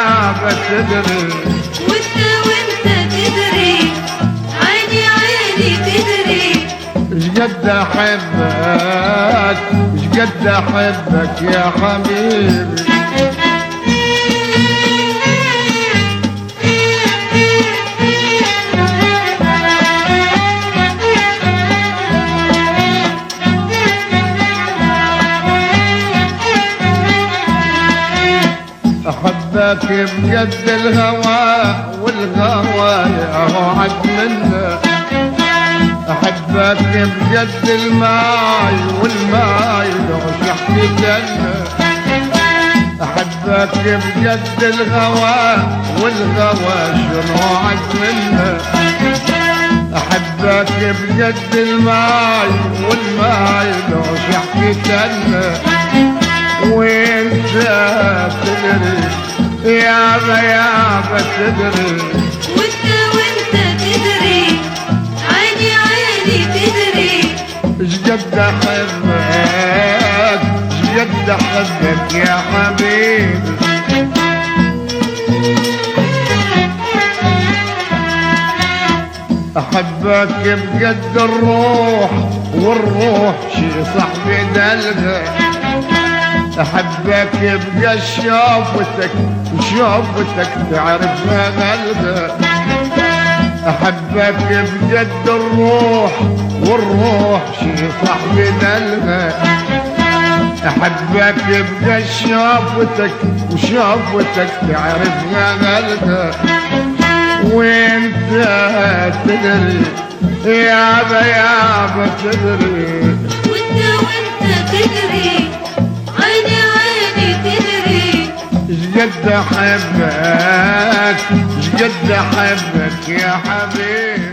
يابا تدري وانت تدري عيني تدري شقد احبك شقد احبك يا حبيبي. أحبك بجد الهوى والغوى يقعد منا، أحبك بجد الماي والماي لو شحت جنة، أحبك بجد الغوى والغوى شنو عد منا، أحبك بجد الماي والماي لو شحت جنة، وانت تدري يابا تدري وانت تدري عيني تدري شقد احبك شقد احبك يا حبيبي. احبك بجد الروح والروح شي صاحبي دلغه، أحبك يبقى شوفتك تعرفها غلبة، أحبك بجد الروح والروح شي صاحبي دلغة، أحبك يبقى شوفتك تعرفها غلبة، وانت تدري يابا تدري وانت تدري عيني تدري شقد احبك شقد احبك يا حبيبي.